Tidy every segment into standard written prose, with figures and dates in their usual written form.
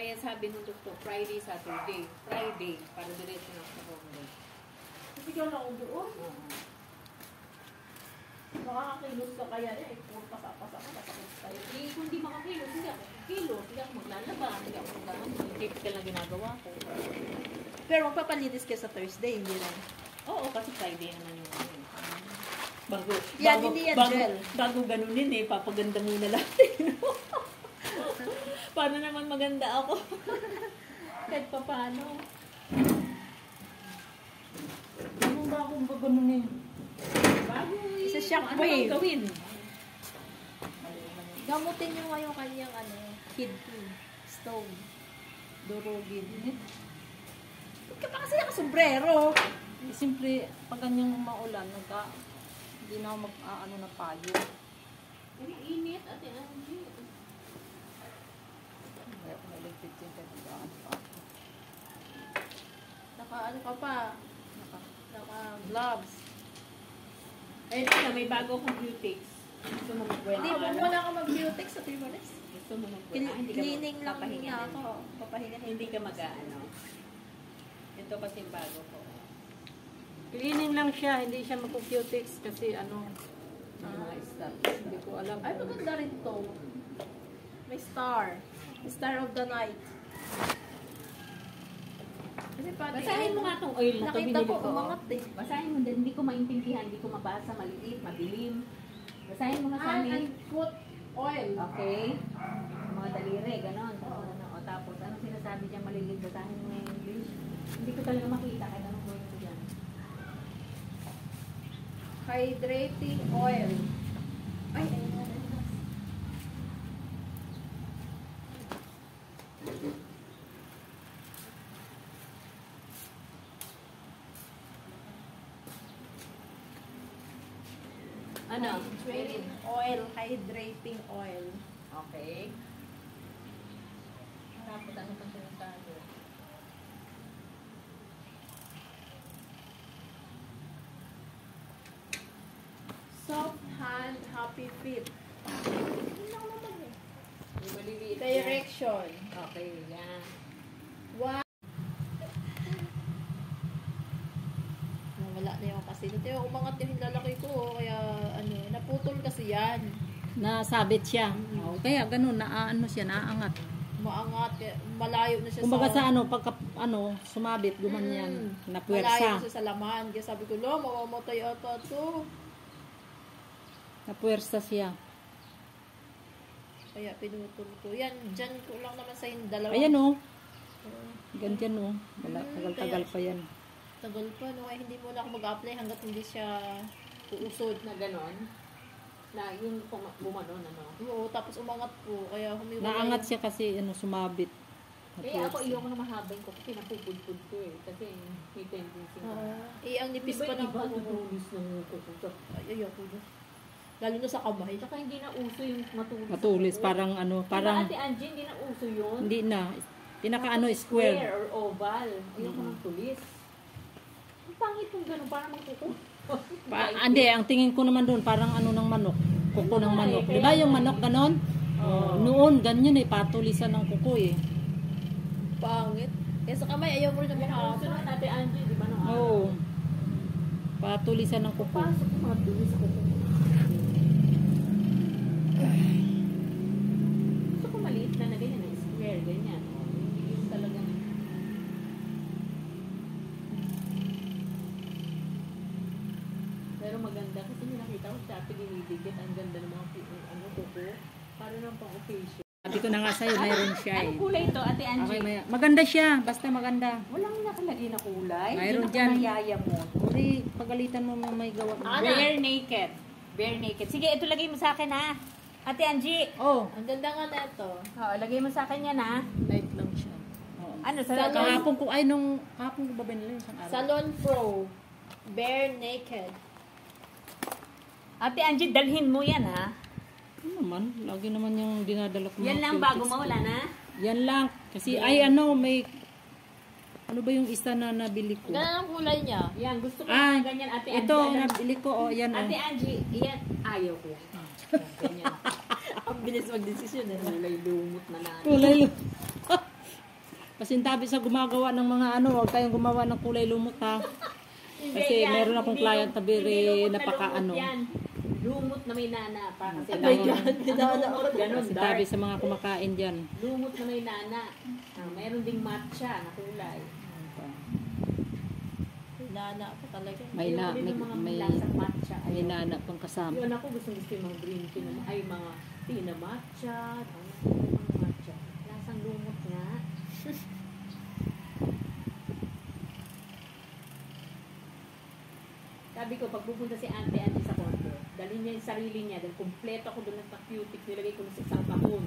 Kaya sabi ng doktor, Friday, Saturday. Friday, para diretso na sa Monday. Kasi ikaw na ako doon. Makakakilos ka kaya eh. Puro pasa-pasa ka, masakit tayo. Eh, kung di makakilos, hindi ako kilos. Hindi ako maglalaba, hindi ako maglaman. Typical na ginagawa ko. Pero magpapalinis ka sa Thursday, hindi lang. Oo, kasi Friday naman yung ano. Bago, Yan, hindi yan gel. Bago ganunin eh, papaganda muna lang. Paano naman maganda ako? Kahit pa paano. Ano ba akong gaganunin? Bago Isa siyang ano wave. bang gawin? Gamutin nyo nga yung kanyang kidney stone. Durugin. Ba't ka pa kasi nakasombrero? Siyempre, pag ganyang maulan, hindi na ako mag-ano na payo. Ang init, ate Angie. Naligpit yung kailangan pa. Naka-ano ka pa? Naka-gloves. Eh, na, may bago akong beautics. Gusto mo magbuwan? Hindi mo wala ka mag-beautex sa Timones. Gusto mo magbuwan? Hindi ka Cleaning lang papahinga muna din. ako. Papahinga. Hindi ka mag-ano. Ito kasi yung bago ko. Cleaning lang siya, hindi siya mag-cutex kasi ano, Mga stuff. hindi ko alam. Ay, maganda rin to. May star. Star of the night. Kasi pati, Basahin mo nga itong oil na ito, nakita binili ko, ko. umangat eh. Basahin mo din, hindi ko maintindihan, hindi ko mabasa, maliit, madilim. Basahin mo nga sa amin. Uncooked oil. Okay. Mga daliri, ganon. O tapos, anong sinasabi dyan malilit? Basahin mo yung English. Hindi ko talaga makita kahit anong word ko dyan. Hydrating oil. Ay, ayun na. Ano? Hydrating oil. Hydrating oil. Okay. Tapos, ano pang sinasabi? Soft hand, happy feet. Yun lang naman eh. Yung maliliit yan. Direction. Okay, yan. One. Wala na yung kasi. Dito yung umangat yung lalaki ko. Kaya ano, naputol kasi yan. Nasabit siya. Oh, kaya ganun, naano siya, naaangat. Maangat. Malayo na siya Kumbaga sa... sa ano, pagka sumabit, gumanyan, Malayo napuwersa. na siya sa laman. Kaya sabi ko, lo, mamamatay ata to. Napuwersa siya. Kaya pinutol ko. Yan, dyan ko lang naman sa yung dalawa. Ayan oh. Ganyan oh. Wala, tagal-tagal pa yan. Tagal pa, no? Ay, hindi mo na ako mag-apply hanggat hindi siya uusod. Na ganon. Na yung bumanon, ano. Oo, tapos umangat po. Kaya humiwalay. Naangat siya kasi sumabit. Eh, ako iyo ko na mahabang ko kasi napupudpud ko eh. Kasi may tendency na. Ang nipis pa ng iba kuko. natulis ng kuko. Ay, ayoko na. Lalo na sa kamay. Tsaka hindi na uso yung matulis. Matulis, parang Parang Ate Angie, hindi na uso yun. hindi na. Pinaka Square square. or oval. Ayoko ng tulis. Ang pangit yung gano'n, parang magkuko. Hindi, ang tingin ko naman doon, parang ano ng manok. Kuko ng manok. Di ba yung manok ganon? Noon, ganyan eh, patulisan ng kuko eh. Pangit. Kaya sa kamay, ayaw mo rin na Uso makakapa. naman Ate Angie, di ba? Oo. Patulisan ng kuko. Pasok yung mga tulis ko. Gusto ko maliit na ganyan, na square, ganyan. Hindi yung talagang... Pero maganda kasi nakita ko sa ate dinidikit. Ang ganda ng mga ano kuko. Para ng pang-occasion. Sabi ko na nga sa'yo, mayroon siya eh. Anong kulay ito, Ate Angie? Okay, maganda siya, basta maganda. Walang nakalagay na kulay. Mayroon Hindi dyan. na kayaya mo. Hindi, pagalitan mo may gawa. Bare naked. Bare naked. Sige, ito lagay mo sa akin ha. Ate Angie. Oh, Ang ganda nga na ito. Oo, lagay mo sa akin yan ha. light lang siya. Ano, sa Salon. Kahapon ko, ay nung, kahapon ko ba binili isang araw? Salon Pro. Bare Naked. Ate Angie, dalhin mo yan ha. Ano naman, lagi naman yung dinadala ko. Yan mga lang cute bago tips. mawala na. Yan lang. Kasi, ay ano, may, ano ba yung isa na nabili ko? Ganun ang kulay niya. Yan, gusto ko Ah, na ganyan, Ate Angie. ito, Alam- nabili ko, oh, yan Ate oh. Angie, yan. Ayaw ko. Yan, ganyan. Ang bilis mag-desisyon eh. Kulay lumot na lang. Kulay. Pasintabi sa gumagawa ng mga ano, huwag tayong gumawa ng kulay lumot ha. Kasi meron akong client na biri napaka ano. Lumot na may nana pa kasi Ano yan? ganun Pasintabi dark. sa mga kumakain dyan. Lumot na may nana. Meron ding matcha na kulay. Nana ako talaga. May na, Ayoko din may, ng mga may, lasang matcha. may nana pang kasama. Yun ako gusto yung mga green tea na ay mga tea na matcha. Mga matcha. Lasang lumot nga. Sabi ko, pag pupunta si Auntie sa condo, dalhin niya yung sarili niya, dahil kumpleto ako doon ng cutic, nilagay ko na sa isang kahon.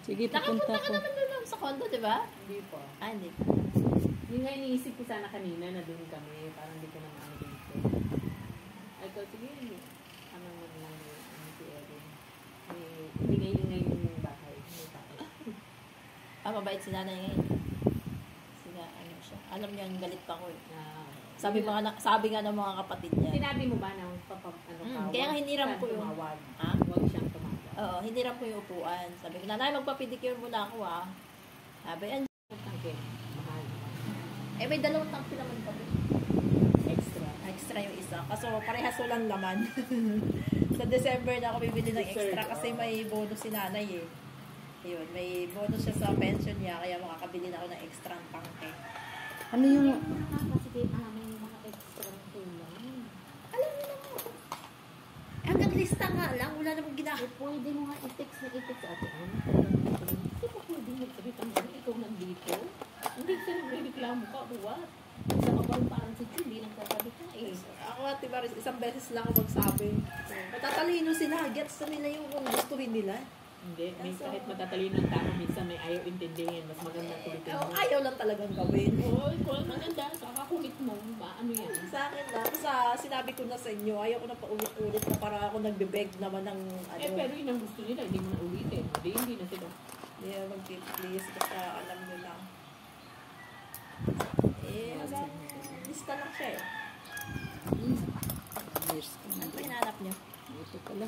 Sige, pupunta Nakapunta ka ko. naman doon sa condo, di ba? Hindi pa. Ah, hindi. Yung nga iniisip ko sana kanina na doon kami, parang hindi ko na maano dito. Ay ko, sige, ano naman lang yung si Erin. Hindi ngayon yung bahay. May bahay. Ah, mabait si nanay ngayon. Sila, ano siya. Alam niya, galit ako eh. Sabi nga ng mga kapatid niya. Sinabi mo ba na Kaya nga hiniram ko yung... tumawag? Ha? Huwag siyang tumawag. Oo, hiniram ko yung upuan. Sabi ko, nanay, magpa-pedicure muna ako ah. Sabi, Tangke, mahal. eh may dalawang tangki naman kami. Extra. Extra yung isa. Kaso parehas walang laman. Sa December na ako bibili ng extra kasi may bonus si nanay eh. Ayun, may bonus siya sa pension niya kaya makakabili na ako ng extra tangke. Ano yung, Kasi may mga extra kulang. Alam mo naman. Hanggang lista nga lang, wala namang ginagawa. Pwede mo nga i-text na i-text ate. Hindi mo pwede magsabi kang ikaw nandito. Hindi ka nagre-reklamo ka, buwat. Sa kabang parang si Julie, nagsasabi ka eh. Ako at Tibaris, isang beses lang ako magsabi. Matatalino sila, gets na nila yung kung gustuhin nila. Hindi, may kahit matatalino ang tao, minsan may ayaw intindihin. Mas maganda kulitin mo. Ayaw lang talagang gawin. Oo, kung maganda, kakakulit mo, ano yan? Sa akin lang, sinabi ko na sa inyo, ayaw ko na paulit-ulit na para ako nagbe-beg naman ng ano. Pero yun ang gusto nila, hindi mo na ulitin. Hindi na sila. Hindi na mag-please, basta alam nyo lang. Lista lang siya eh. years ko na. Ano ba hinahanap nyo? Ito pala.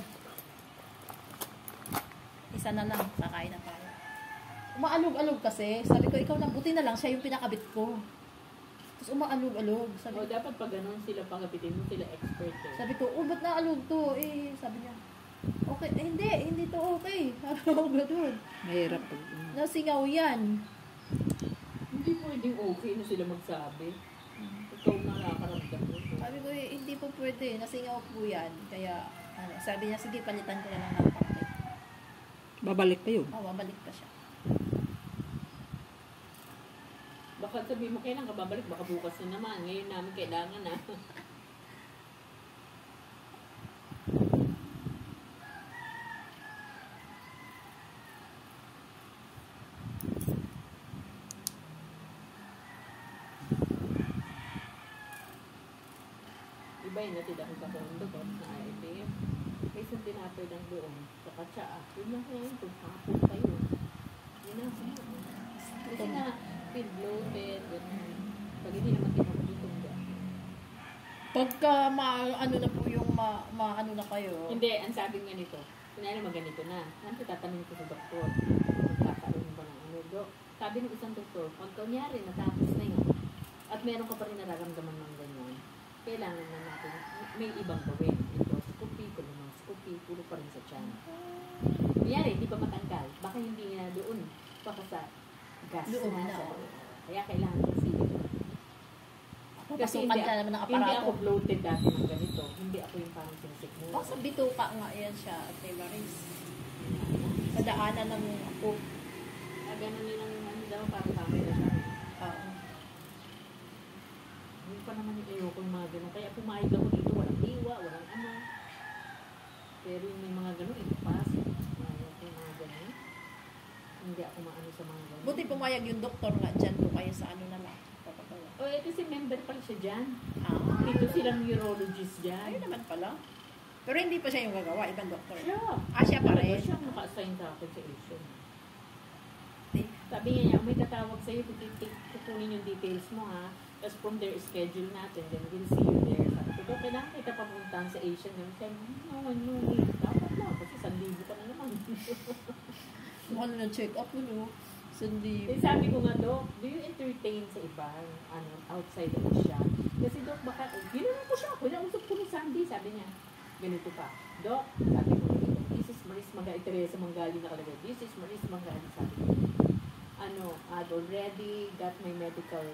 Isa na lang, kakain na tayo. Umaalog-alog kasi. Sabi ko, ikaw na, buti na lang siya yung pinakabit ko. Tapos umaalog-alog. Sabi ko, Dapat pag ganun sila pagapitin mo, sila expert eh. sabi ko, ba't naalog to? Eh, sabi niya, okay, eh, hindi to okay. Sabi ko, ganun. Mahirap pag... Nasingaw yan. Hindi pwedeng okay na sila magsabi. Ikaw nakakaramdam mo. Sabi ko, hindi po pwede. Nasingaw po yan. Kaya, sabi niya, sige, palitan ko na lang ng pakit. Babalik pa yun. Babalik pa siya. Baka sabi mo, kailan ka babalik? Baka bukas na naman. Ngayon namin kailangan na. Iba yun, natid ako sa kondo ko sa IPF. May isang tinapay lang doon. Sa katsa. Yun lang kaya yun. Kung hapon kayo. Yun lang sa'yo. Kasi nga, feel bloated. Pag hindi naman tinapagitong dyan. Pagka ano na po yung ano na kayo. Hindi, ang sabi nga nito, kunwari maganito na. Ano tatanungin ko sa doktor? Magkakaroon ba ng ano, Dok? Sabi ng isang doktor, pag kunyari natapos na yun, at meron ka pa rin nararamdaman ng ganyan, kailangan na natin, may ibang gawin. Endoscopy, colonoscopy, puro pa rin sa tiyan. Kunyari, hindi pa matanggal. Baka hindi na doon. Baka sa gas Doon na. na. Kaya kailangan kasi Papasukan ka naman ng hindi ako aparato. bloated dati ng ganito. Hindi ako yung parang sinisik mo. Baka sa bituka nga yan siya, Ate Maris. Sa daanan ng ako. Ganun yun ang ano daw, parang kami na siya. Oo. Hindi pa naman yung ayoko yung mga ganun. Kaya pumayag ako dito, walang hiwa, walang ano. Pero yung may mga ganun, ipas. Ayoko yung mga ganun. Hindi ako maano sa mga ganun. Buti pumayag yung doktor nga dyan po kayo sa ano na lang. Papagawa. O, ito si member pala siya dyan. Ah, Dito silang neurologist dyan. ayun naman pala. Pero hindi pa siya yung gagawa, ibang doktor. Siya. Siya pa rin. Siya ang naka-assign sa akin sa Asian. Sabi niya, may tatawag sa'yo, kukunin yung details mo ha. Tapos from their schedule natin, then we'll see you there. Sabi ko, kailangan kita papuntahan sa Asian. Sabi ko, no, dapat lang. Kasi 1,000 ka na naman. Ano na check up mo, no? Sundi. Eh, sabi ko nga, Dok, do you entertain sa iba, outside of Asia? Kasi, Dok, baka, ginanong ko siya, kinausap ko ni Sandy, sabi niya, ganito pa, Dok, sabi ko, this is Maris Manggali, Teresa Manggali nakalagay, this is Maris Manggali, sabi ko, I've already got my medical,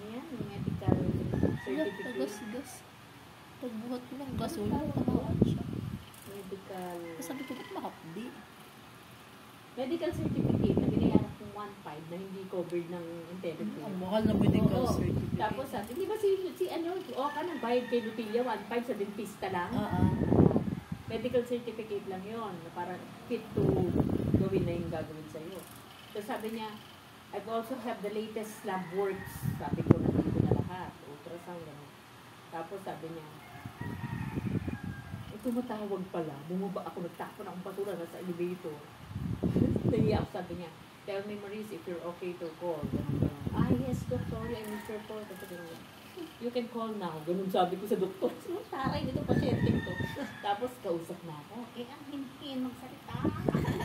medical certificate. Gas. Pagbuhat ko ng gasol, tamaan siya. Medical, Sabi ko, ba't makapdi? medical certificate na binayaran kong 1.5 na hindi covered ng integrity. Ang mahal na medical Oo. certificate. Tapos sabi, di ba si ka nagbayad kay Lupilla, 1.5 sa dentista lang? Medical certificate lang yon na parang fit to gawin na yung gagawin sa'yo. So sabi niya, I've also have the latest lab works. Sabi ko, nandito na lahat. Ultrasound, gano'n. Tapos sabi niya, tumatawag pala. Bumaba ako, nagtapon akong basura sa elevator. Nahiya ako, sabi niya, tell me, Maris, if you're okay to call. Ganun. Yes, doctor, I miss your call. Tapos ganun, you can call now. Ganun sabi ko sa doktor. Taray, dito pasyente ko. Tapos kausap na ako. Ang hinhin, magsalita.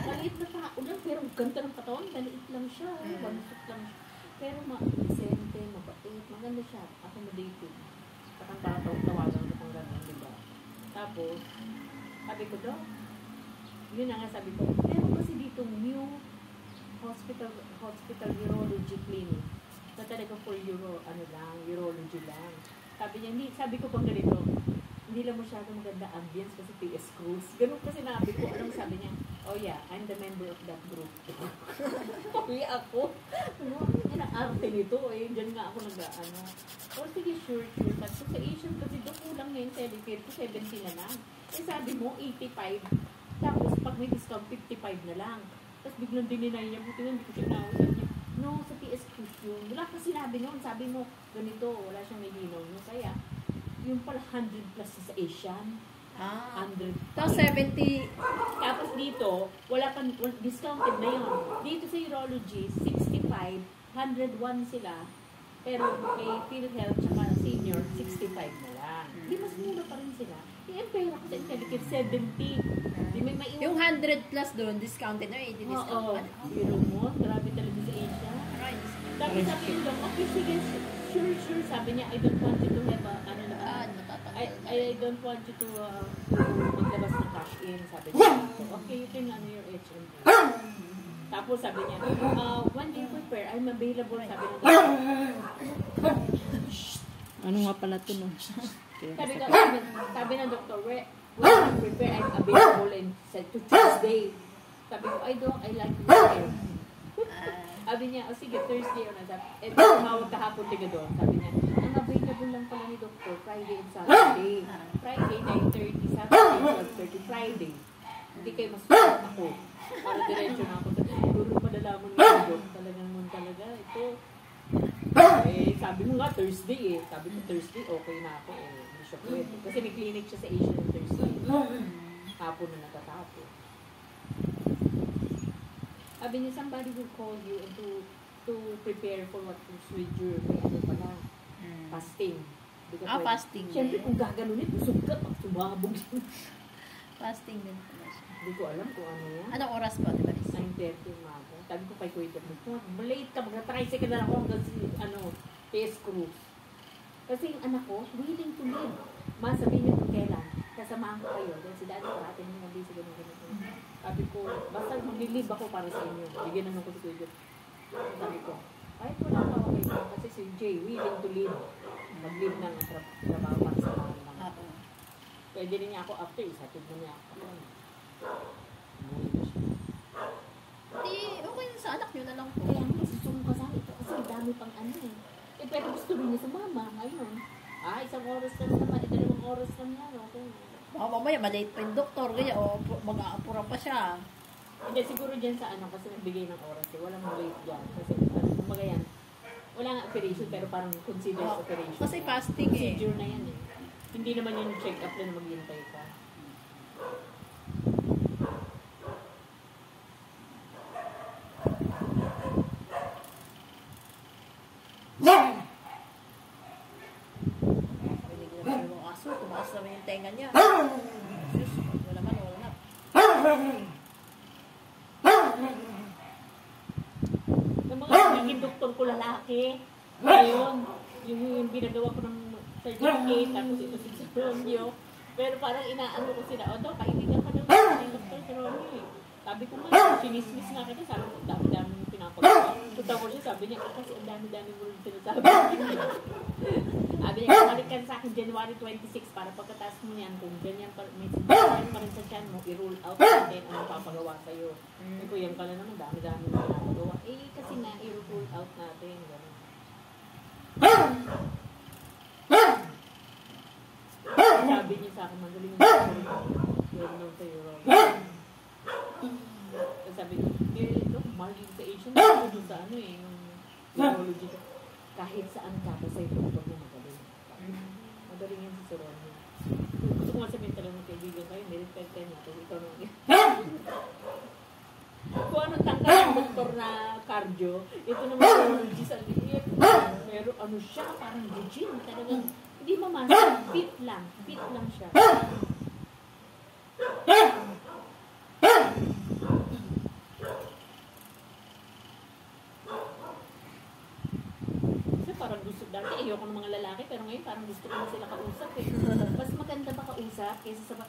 Maliit na tao lang, pero ganda ng katawan. Maliit lang siya. Balusot lang siya. Pero ma-decente, mabait, maganda siya. Accommodating. Parang tawagan ko pang gano'n, di ba? Tapos, sabi ko, Dok, yun na nga sabi ko, meron kasi dito new hospital urology clinic na talaga for urology lang. Sabi niya, sabi ko pang ganito, hindi lang masyado maganda ambience kasi PS Cruz. Ganun kasi nabi ko, anong sabi niya, oh yeah, I'm the member of that group. Uy, ako, ano arte nito eh, dyan nga ako oh sige, sure. Sabi ko, sa Asian kasi doon kulang ngayon, certificate ko 70 na lang. Eh sabi mo, 85. Tapos pag may discount, 55 na lang. Tapos biglang dininay niya, buti nga hindi ko siya nausap niya. No, sa PS Cruz yun. Wala ka sinabi noon, sabi mo, ganito, wala siyang may linaw. No, kaya, yung pala 100 plus sa Asian. 100. Tapos 70. Tapos dito, discounted na yun. Dito sa urology, 65, 101 sila. Pero may PhilHealth tsaka senior, 65 na lang. Di mas mura pa rin sila. Yung pera ko sa Intellicate, 70. Di may maiwan. Yung 100 plus doon, discounted na eh. Oo. Biro mo, grabe talaga sa Asia. Tapos sabi yung doc, okay, sige, sure, sabi niya, I don't want you to have I don't want you to maglabas ng cash in, sabi niya. Okay, you can your HMO. Tapos sabi niya, when you prepare, I'm available, sabi ng doctor. Ano nga pala ito, no? Sabi ng doctor, when you prepare, I'm available to Tuesday. Sabi ko, I like you there. Sabi niya, sige, Thursday or na. Eh, tumawag kahapon tiga doon. Sabi niya, ang available lang pala ni Doctor, Friday and Saturday. Friday, 9:30, Saturday, 12:30, Friday. Hindi kayo masusunod ako. Para diretso na ako. Siguro padalaman mo yung doc. Talagang mo talaga. Ito. Eh, sabi mo nga, Thursday eh. Sabi ko, Thursday, okay na ako eh. Hindi siya pwede. Kasi may clinic siya sa Asian Thursday. Hapon na natatapos. Sabi niya, somebody will call you and to prepare for what procedure. May ano pala. Fasting. Fasting. Siyempre, kung gaganunin, busog ka. Pag sumabog yun. Fasting din pala siya. Hindi ko alam kung ano yan. Anong oras ba? Diba? 9:30 umaga. Sabi ko kay Kuya Dapit, malate ka, mag-tricycle na ako hanggang si, PS Cruz. Kasi yung anak ko, willing to live. Sabihin niyo kung kailan, kasamahan ko kayo. Dahil si Daddy parating niyo mabisi ganun. Sabi ko, basta mag-live ako para sa inyo. Bigyan naman ko si Kuya Dapit. Sabi ko, kahit wala ka ako kayo, kasi si Jay, willing to live. Mag-live ng trabaho para sa mga naman. Pwede rin niya ako after, isatid mo niya ako. Hindi, okay sa anak nyo na lang po. Kaya nga, susunod ko sa ito kasi dami pang Eh, pero gusto rin niya sa mama ngayon. Isang oras lang naman, 2 oras lang yan. Okay. Baka mamaya, malate pa yung doktor, kaya mag-aapura pa siya. Hindi, siguro dyan sa kasi nagbigay ng oras. Walang late dyan. Kasi, kumbaga yan, wala nga operation, pero parang considered operation. Kasi fasting procedure na yan eh. Hindi naman yung check-up na maghihintay ka. Tumaas naman yung tenga niya. Wala na. doktor ko lalaki. Ngayon, yung binagawa ko ng certificate, tapos ito si Ronyo. Pero parang inaano ko sila, o daw, kaibigan ka daw ng doktor si Ronyo eh. Sabi ko nga, sinismis nga kita, sabi ko, dami-dami yung pinapagawa. Punta ko siya, sabi niya, kasi ang dami-dami mo rin sinasabi. Sabi niya, kumalik ka sa akin January 26 para pagkataas mo niyan, kung ganyan may sinasayang pa rin sa tiyan mo, i-rule out natin ang papagawa sa'yo. Ito yan ka na naman, dami-dami mo pinapagawa. Eh, kasi nga, i-rule out natin. Gano'n. Sabi niya sa akin, magaling yung yun sa'yo, Robert. Sabi ko, ito, margin sa Asian, ito sa ano eh, yung neurology. Kahit saan ka, basta yung doktor mo magaling. Magaling yan si Sir Ronnie. Gusto ko nga sabihin talaga ng kaibigan kayo, meron ka niya, kasi ikaw naman yan. Kung anong tangka ng doktor na cardio, ito naman neurology sa liit. Pero ano siya, parang legit, talagang, hindi mamasa, fit lang siya. Parang gusto dati, ayoko ng mga lalaki, pero ngayon parang gusto ko na sila kausap eh. Mas maganda pa kausap kaysa sa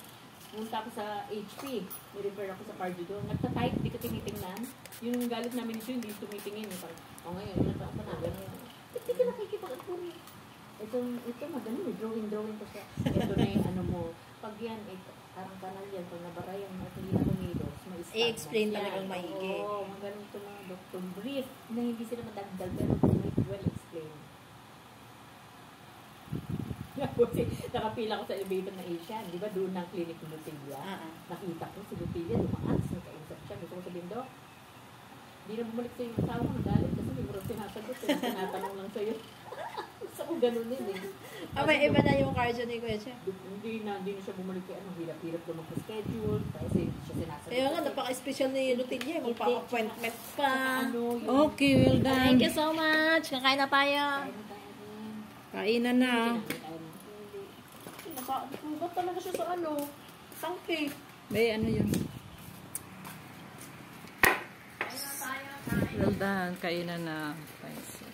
punta ako sa HP, nirefer ako sa cardio doon. Nagta-type, di ko tinitingnan. Yung galit namin ito, hindi tumitingin. Parang, ngayon, nagtaapa na, gano'n. Hindi ka nakikipag-apun eh. Ito magaling, may drawing ko siya. Ito na yung ano mo. Pag yan, parang kanal yan, pag nabarayan mo at hindi na kumilos, ma-stop na. I-explain talagang maigi. Oo, magaling ito mga doctor. Brief, na hindi sila madagdag, pero well explained. Kasi nakapila ko sa elevator na Asia, di ba doon ng clinic ng Lucia? Nakita ko si Lucia, lumakas, nakausap siya. Gusto ko sabihin daw, hindi na bumalik sa'yo yung tao, nagalit kasi hindi mo rin sinasagot, tinatanong lang sa'yo. Gusto ko ganun din eh. May iba na yung cardio ni Kuya Che. Hindi na siya bumalik kay hirap-hirap na magpa-schedule, kasi hindi siya sinasagot. Kaya nga, napaka-special ni routine niya, magpa-appointment pa. Okay, well done. Thank you so much. Kakain na tayo. Kainan na. Ba't talaga siya sa tangke. May ano yun? Well done. Kainan na. Thanks.